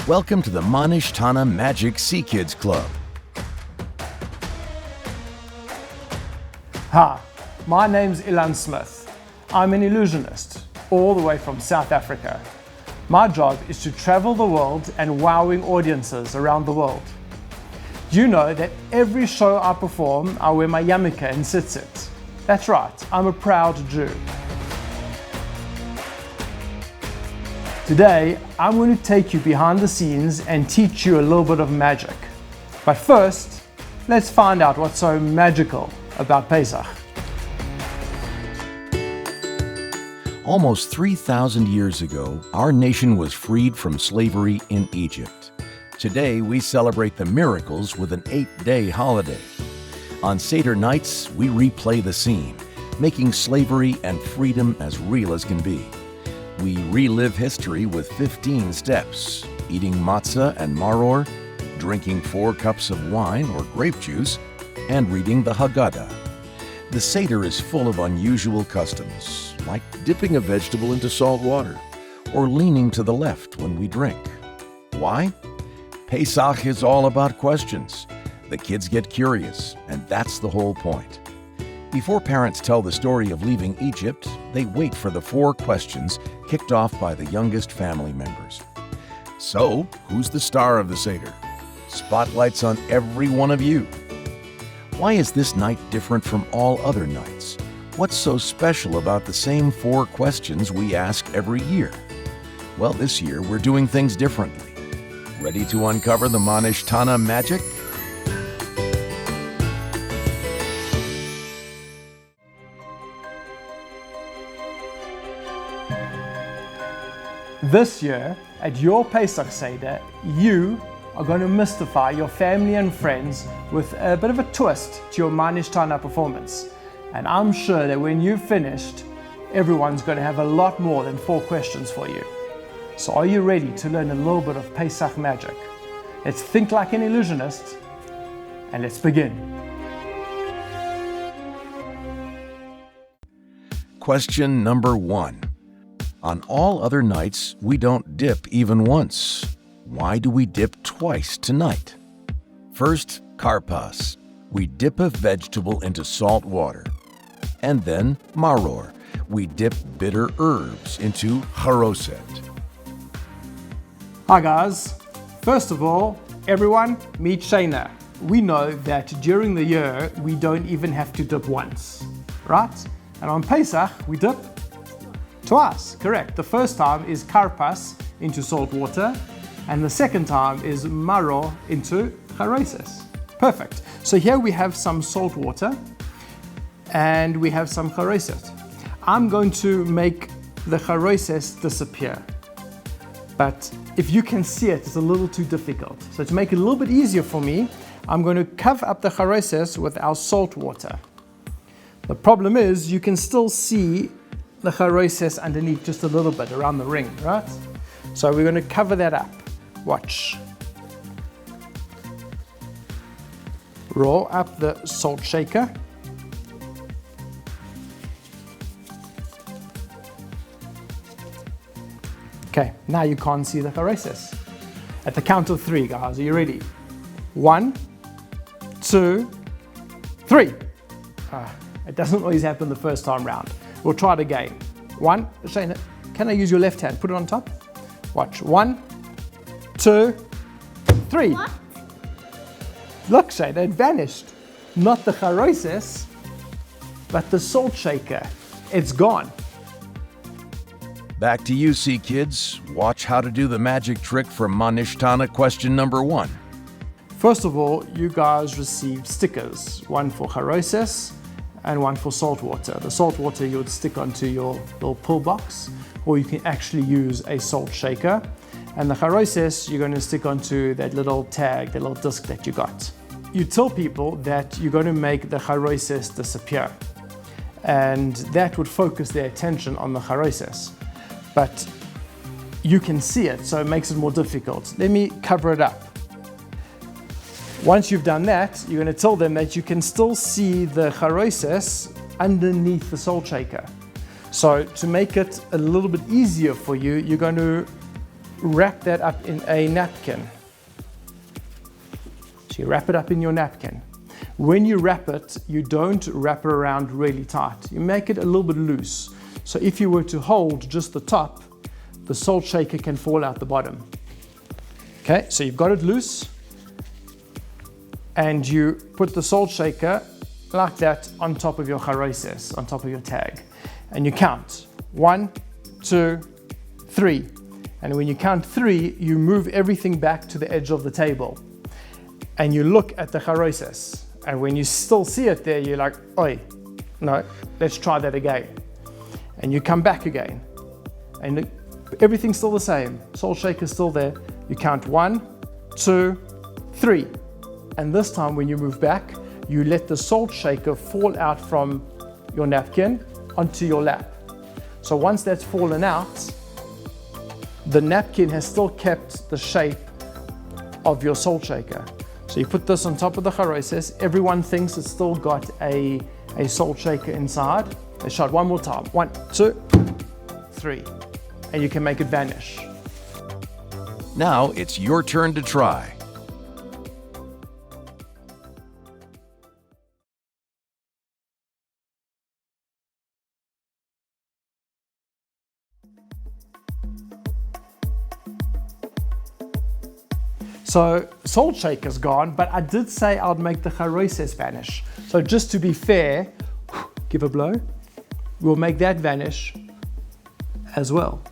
Welcome to the Nishtana Magic Ckids Club. Hi, my name's Ilan Smith. I'm an illusionist, all the way from South Africa. My job is to travel the world and wowing audiences around the world. Do you know that every show I perform, I wear my yarmulke and tzitzit? That's right, I'm a proud Jew. Today, I'm going to take you behind the scenes and teach you a little bit of magic. But first, let's find out what's so magical about Pesach. Almost 3,000 years ago, our nation was freed from slavery in Egypt. Today, we celebrate the miracles with an 8-day holiday. On Seder nights, we replay the scene, making slavery and freedom as real as can be. We relive history with 15 steps, eating matzah and maror, drinking 4 cups of wine or grape juice, and reading the Haggadah. The Seder is full of unusual customs, like dipping a vegetable into salt water or leaning to the left when we drink. Why? Pesach is all about questions. The kids get curious, and that's the whole point. Before parents tell the story of leaving Egypt, they wait for the 4 questions kicked off by the youngest family members. So, who's the star of the Seder? Spotlights on every one of you. Why is this night different from all other nights? What's so special about the same 4 questions we ask every year? Well, this year we're doing things differently. Ready to uncover the Nishtana magic? This year, at your Pesach Seder, you are going to mystify your family and friends with a bit of a twist to your Nishtana performance. And I'm sure that when you've finished, everyone's going to have a lot more than 4 questions for you. So are you ready to learn a little bit of Pesach magic? Let's think like an illusionist, and let's begin. Question number 1. On all other nights, we don't dip even once. Why do we dip twice tonight? First, karpas. We dip a vegetable into salt water. And then maror. We dip bitter herbs into haroset. Hi guys. First of all, everyone, meet Shayna. We know that during the year, we don't even have to dip once, right? And on Pesach, we dip twice, correct. The first time is karpas into salt water, and the second time is maror into haroset. Perfect. So here we have some salt water, and we have some haroset. I'm going to make the haroset disappear, but if you can see it, it's a little too difficult. So to make it a little bit easier for me, I'm going to cover up the haroset with our salt water. The problem is you can still see the haroset underneath just a little bit around the ring, right? So we're going to cover that up. Watch. Roll up the salt shaker. Okay, now you can't see the haroset. At the count of 3, guys, are you ready? 1, 2, 3. It doesn't always happen the first time round. We'll try it again. 1, Shayna, can I use your left hand? Put it on top. Watch. 1, 2, 3. What? Look, Shayna, it vanished. Not the haroset, but the salt shaker. It's gone. Back to you, Ckids. Watch how to do the magic trick for Nishtana question number 1. First of all, you guys received stickers. 1 for haroset and 1 for salt water. The salt water you would stick onto your little pull box, or you can actually use a salt shaker. And the haroset you're going to stick onto that little tag, that little disc that you got. You tell people that you're going to make the haroset disappear, and that would focus their attention on the haroset. But you can see it, so it makes it more difficult. Let me cover it up. Once you've done that, you're going to tell them that you can still see the haroset underneath the salt shaker. So to make it a little bit easier for you, you're going to wrap that up in a napkin. So you wrap it up in your napkin. When you wrap it, you don't wrap it around really tight. You make it a little bit loose. So if you were to hold just the top, the salt shaker can fall out the bottom. Okay, so you've got it loose, and you put the salt shaker like that on top of your charoises, on top of your tag. And you count 1, 2, 3. And when you count 3, you move everything back to the edge of the table. And you look at the charoises. And when you still see it there, you're like, oi, no, let's try that again. And you come back again. And everything's still the same. Salt shaker's still there. You count 1, 2, 3. And this time when you move back, you let the salt shaker fall out from your napkin onto your lap. So once that's fallen out, the napkin has still kept the shape of your salt shaker. So you put this on top of the charoises. Everyone thinks it's still got a salt shaker inside. Let's try it one more time. 1, 2, 3. And you can make it vanish. Now it's your turn to try. So salt shaker's gone, but I did say I'd make the charoises vanish. So just to be fair, give a blow. We'll make that vanish as well.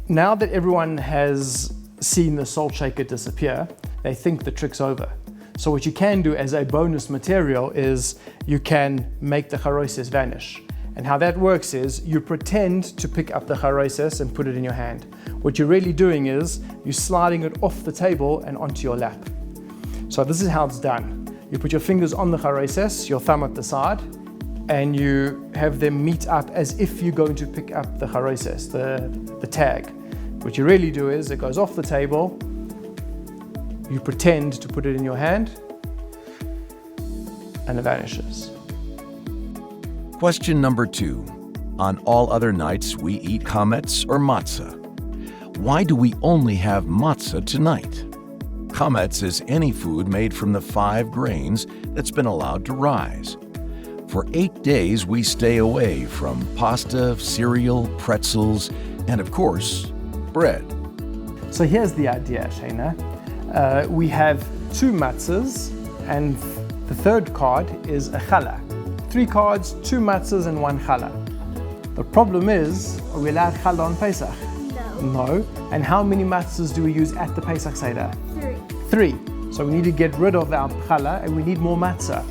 Now that everyone has seen the salt shaker disappear, they think the trick's over. So what you can do as a bonus material is you can make the charoises vanish. And how that works is you pretend to pick up the charoises and put it in your hand. What you're really doing is you're sliding it off the table and onto your lap. So this is how it's done. You put your fingers on the charoises, your thumb at the side, and you have them meet up as if you're going to pick up the charoises, the tag. What you really do is it goes off the table, you pretend to put it in your hand, and it vanishes. Question number 2. On all other nights, we eat chametz or matzah. Why do we only have matzah tonight? Chametz is any food made from the 5 grains that's been allowed to rise. For 8 days, we stay away from pasta, cereal, pretzels, and of course, bread. So here's the idea, Shayna. We have 2 matzahs, and the third card is a challah. 3 cards, 2 matzahs, and 1 challah. The problem is, are we allowed challah on Pesach? No. And how many matzahs do we use at the Pesach Seder? 3. So we need to get rid of our challah and we need more matzah.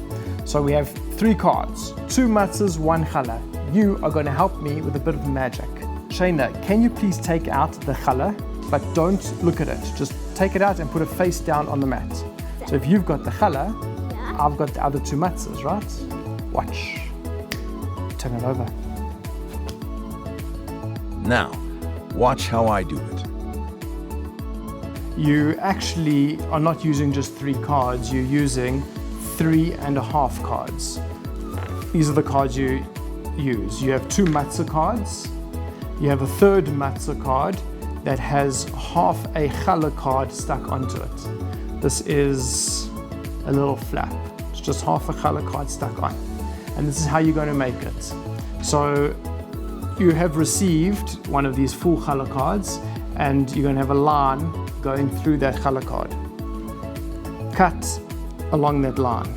So we have 3 cards, 2 matzahs, 1 challah. You are going to help me with a bit of magic. Shayna, can you please take out the challah, but don't look at it. Just take it out and put it face down on the mat. So if you've got the challah, I've got the other 2 matzahs, right? Watch. Turn it over. Now, watch how I do it. You actually are not using just 3 cards, you're using 3.5 cards. These are the cards you use. You have 2 matzah cards, you have a third matzah card that has half a challah card stuck onto it. This is a little flap. It's just half a challah card stuck on. And this is how you're going to make it. So you have received one of these full challah cards, and you're going to have a line going through that challah card. Cut along that line.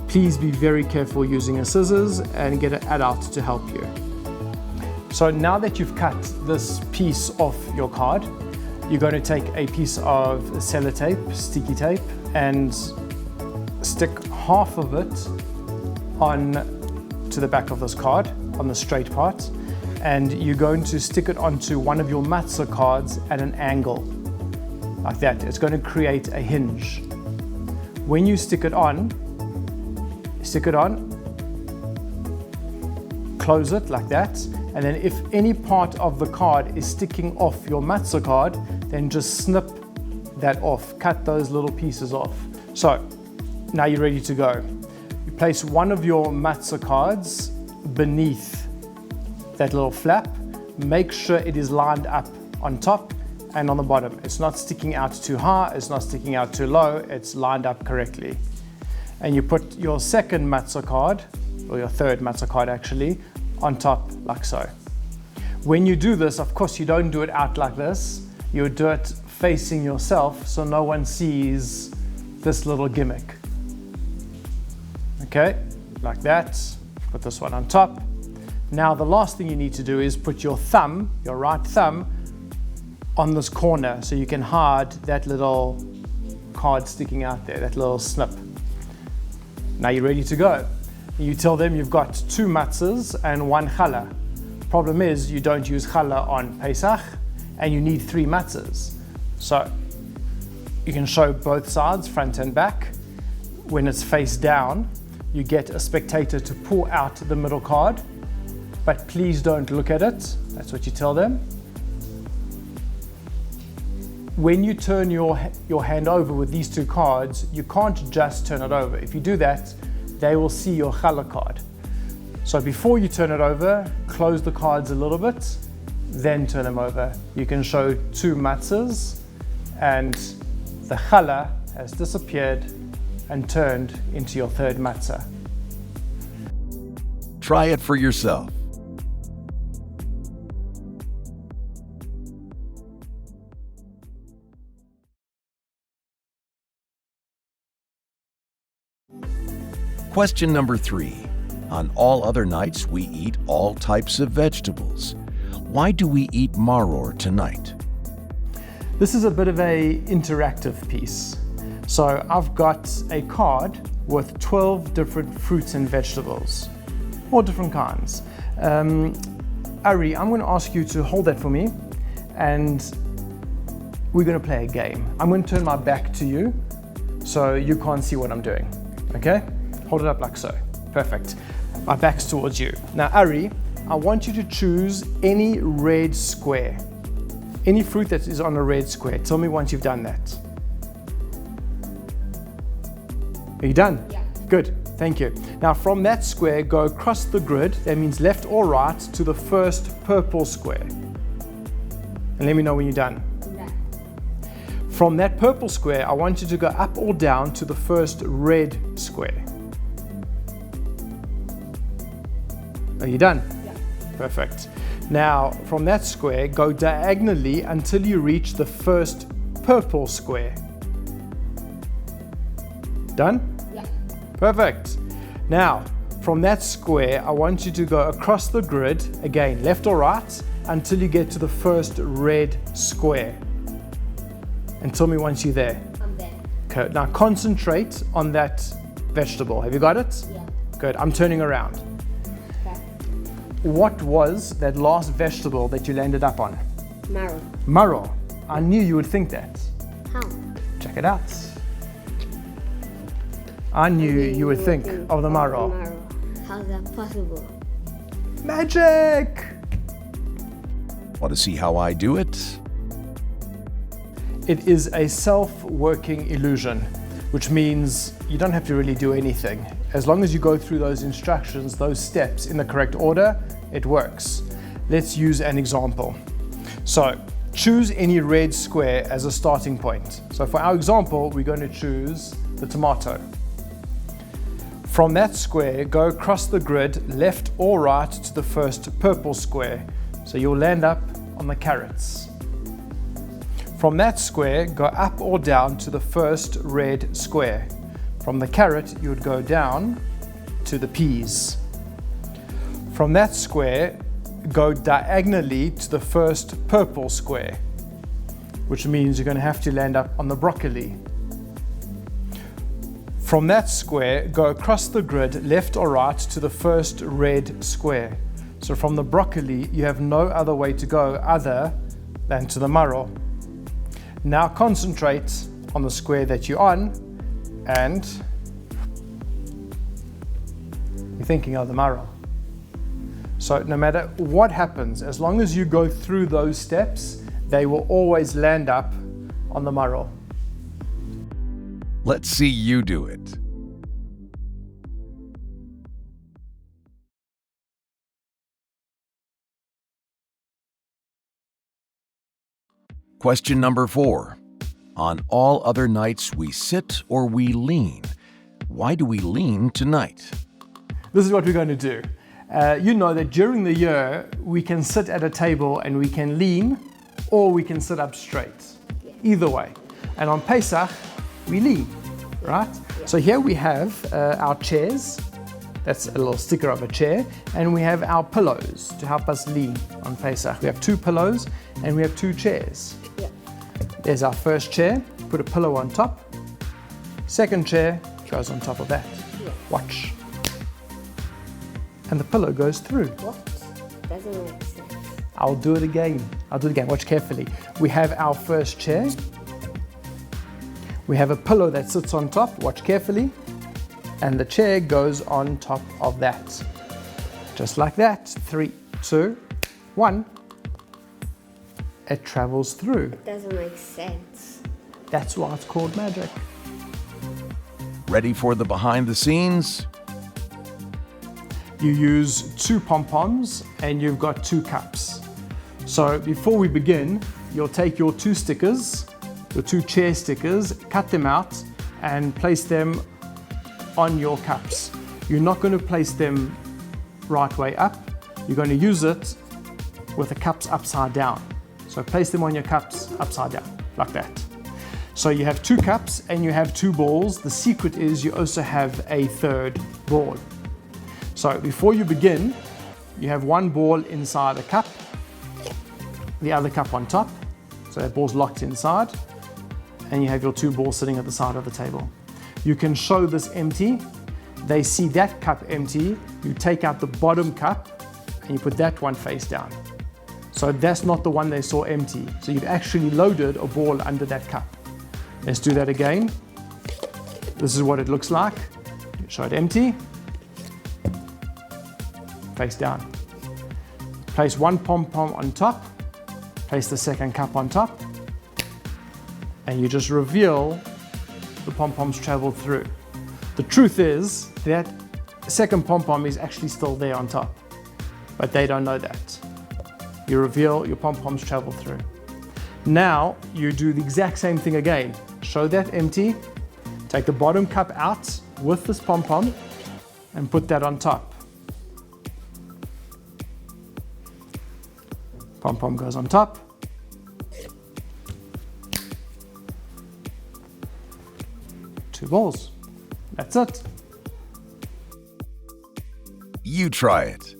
Please be very careful using a scissors and get an adult to help you. So now that you've cut this piece off your card, you're going to take a piece of sellotape, sticky tape, and stick half of it on to the back of this card, on the straight part, and you're going to stick it onto one of your matzah cards at an angle, like that. It's going to create a hinge. When you stick it on, close it like that, and then if any part of the card is sticking off your matzah card, then just snip that off, cut those little pieces off. So now you're ready to go. Place one of your matzah cards beneath that little flap, make sure it is lined up on top and on the bottom. It's not sticking out too high, it's not sticking out too low, it's lined up correctly. And you put your second matzah card, or your third matzah card actually, on top like so. When you do this, of course, you don't do it out like this. You do it facing yourself so no one sees this little gimmick. Okay, like that. Put this one on top. Now the last thing you need to do is put your thumb, your right thumb, on this corner so you can hide that little card sticking out there, that little snip. Now you're ready to go. You tell them you've got 2 matzahs and 1 challah. Problem is you don't use challah on Pesach and you need 3 matzahs. So you can show both sides, front and back. When it's face down, you get a spectator to pull out the middle card, but please don't look at it. That's what you tell them. When you turn your hand over with these 2 cards, you can't just turn it over. If you do that, they will see your challah card. So before you turn it over, close the cards a little bit, then turn them over. You can show 2 matzahs and the challah has disappeared and turned into your 3rd matzah. Try it for yourself. Question number 3. On all other nights, we eat all types of vegetables. Why do we eat maror tonight? This is a bit of an interactive piece. So I've got a card with 12 different fruits and vegetables, all different kinds. Ari, I'm going to ask you to hold that for me and we're going to play a game. I'm going to turn my back to you so you can't see what I'm doing, okay? Hold it up like so. Perfect. My back's towards you. Now, Ari, I want you to choose any red square. Any fruit that is on a red square. Tell me once you've done that. Are you done? Yeah. Good, thank you. Now from that square, go across the grid, that means left or right, to the first purple square. And let me know when you're done. Yeah. From that purple square, I want you to go up or down to the first red square. Are you done? Yeah. Perfect. Now, from that square, go diagonally until you reach the first purple square. Done? Yeah. Perfect. Now, from that square, I want you to go across the grid, again, left or right, until you get to the first red square. And tell me once you're there. I'm there. Okay, now concentrate on that vegetable. Have you got it? Yeah. Good, I'm turning around. Okay. What was that last vegetable that you landed up on? Maror. Maror. I knew you would think that. How? Check it out. I knew you would think of the maror. How's that possible? Magic! Want to see how I do it? It is a self-working illusion, which means you don't have to really do anything. As long as you go through those instructions, those steps in the correct order, it works. Let's use an example. So, choose any red square as a starting point. So for our example, we're going to choose the tomato. From that square, go across the grid, left or right, to the first purple square. So you'll land up on the carrots. From that square, go up or down to the first red square. From the carrot, you would go down to the peas. From that square, go diagonally to the first purple square, which means you're going to have to land up on the broccoli. From that square, go across the grid, left or right, to the first red square. So from the broccoli, you have no other way to go other than to the maror. Now concentrate on the square that you're on and you're thinking of the maror. So no matter what happens, as long as you go through those steps, they will always land up on the maror. Let's see you do it. Question number 4. On all other nights we sit or we lean. Why do we lean tonight? This is what we're going to do. You know that during the year, we can sit at a table and we can lean, or we can sit up straight. Either way. And on Pesach, we lean, right? So here we have our chairs. That's a little sticker of a chair. And we have our pillows to help us lean on Pesach. We have 2 pillows and we have 2 chairs. There's our first chair. Put a pillow on top. Second chair goes on top of that. Watch. And the pillow goes through. What? Doesn't make sense. I'll do it again. Watch carefully. We have our first chair. We have a pillow that sits on top. Watch carefully. And the chair goes on top of that. Just like that. 3, 2, 1. It travels through. It doesn't make sense. That's why it's called magic. Ready for the behind the scenes? You use 2 pom-poms and you've got 2 cups. So before we begin, you'll take your 2 stickers, your 2 chair stickers, cut them out and place them on your cups. You're not going to place them right way up. You're going to use it with the cups upside down. So place them on your cups upside down, like that. So you have 2 cups and you have 2 balls. The secret is you also have a 3rd ball. So before you begin, you have 1 ball inside a cup, the other cup on top. So that ball's locked inside. And you have your 2 balls sitting at the side of the table. You can show this empty. They see that cup empty. You take out the bottom cup and you put that one face down. So that's not the one they saw empty. So you've actually loaded a ball under that cup. Let's do that again. This is what it looks like. Show it empty. Face down. Place 1 pom-pom on top. Place the second cup on top. And you just reveal the pom-poms travel through. The truth is that second pom-pom is actually still there on top, but they don't know that. You reveal your pom-poms travel through. Now you do the exact same thing again. Show that empty, take the bottom cup out with this pom-pom and put that on top. Pom-pom goes on top. Two balls. That's it. You try it.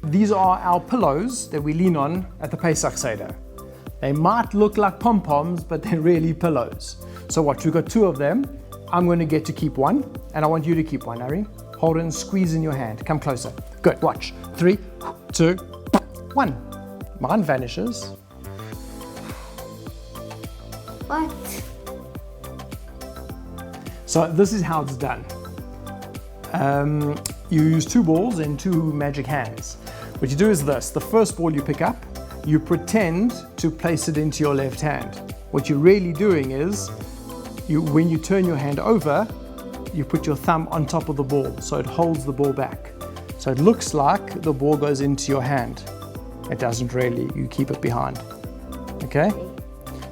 These are our pillows that we lean on at the Pesach Seder. They might look like pom-poms, but they're really pillows. So watch, we've got 2 of them. I'm going to get to keep 1, and I want you to keep 1, Ari. Hold it and squeeze in your hand. Come closer. Good, watch. 3, 2, 1. Mine vanishes. What? So this is how it's done. You use 2 balls and 2 magic hands. What you do is this. The first ball you pick up, you pretend to place it into your left hand. What you're really doing is, when you turn your hand over, you put your thumb on top of the ball, so it holds the ball back. So it looks like the ball goes into your hand. It doesn't really, you keep it behind. Okay?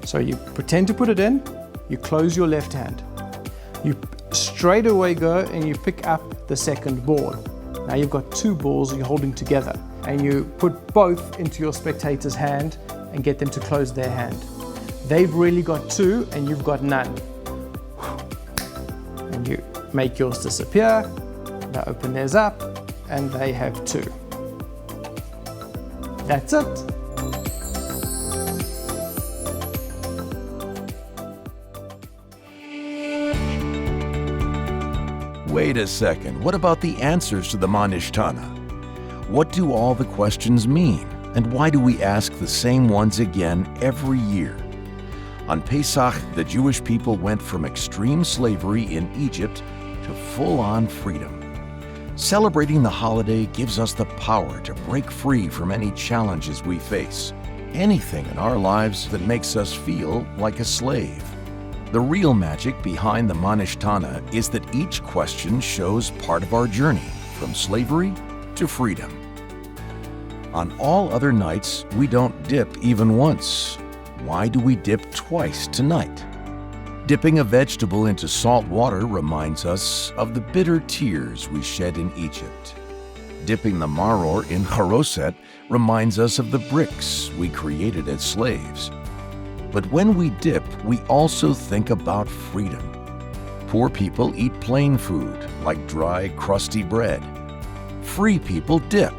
So you pretend to put it in, you close your left hand. You straight away go and you pick up the second ball. Now you've got 2 balls you're holding together, and you put both into your spectator's hand and get them to close their hand. They've really got 2 and you've got none. And you make yours disappear, they open theirs up, and they have 2. That's it. Wait a second, what about the answers to the Nishtana? What do all the questions mean? And why do we ask the same ones again every year? On Pesach, the Jewish people went from extreme slavery in Egypt to full-on freedom. Celebrating the holiday gives us the power to break free from any challenges we face, anything in our lives that makes us feel like a slave. The real magic behind the Nishtana is that each question shows part of our journey from slavery to freedom. On all other nights, we don't dip even once. Why do we dip twice tonight? Dipping a vegetable into salt water reminds us of the bitter tears we shed in Egypt. Dipping the Maror in Haroset reminds us of the bricks we created as slaves. But when we dip, we also think about freedom. Poor people eat plain food, like dry, crusty bread. Free people dip.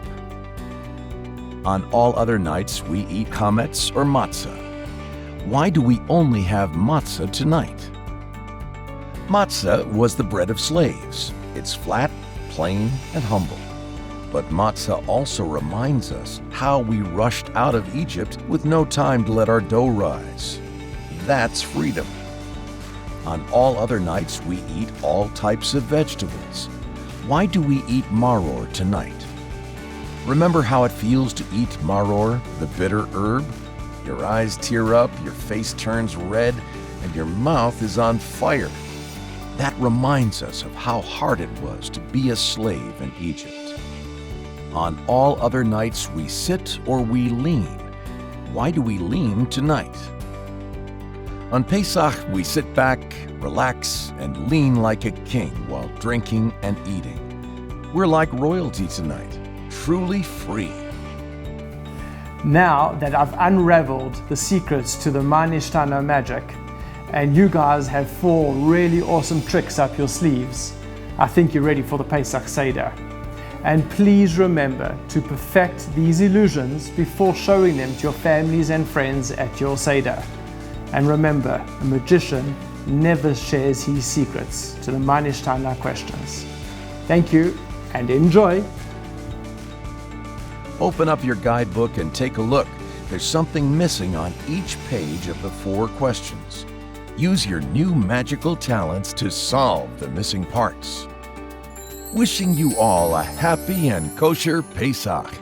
On all other nights, we eat chametz or matzah. Why do we only have matzah tonight? Matzah was the bread of slaves. It's flat, plain, and humble. But matzah also reminds us how we rushed out of Egypt with no time to let our dough rise. That's freedom. On all other nights, we eat all types of vegetables. Why do we eat maror tonight? Remember how it feels to eat maror, the bitter herb? Your eyes tear up, your face turns red, and your mouth is on fire. That reminds us of how hard it was to be a slave in Egypt. On all other nights, we sit or we lean. Why do we lean tonight? On Pesach, we sit back, relax, and lean like a king while drinking and eating. We're like royalty tonight, truly free. Now that I've unraveled the secrets to the Nishtana magic, and you guys have 4 really awesome tricks up your sleeves, I think you're ready for the Pesach Seder. And please remember to perfect these illusions before showing them to your families and friends at your Seder. And remember, a magician never shares his secrets to the Nishtana questions. Thank you and enjoy! Open up your guidebook and take a look. There's something missing on each page of the 4 questions. Use your new magical talents to solve the missing parts. Wishing you all a happy and kosher Pesach.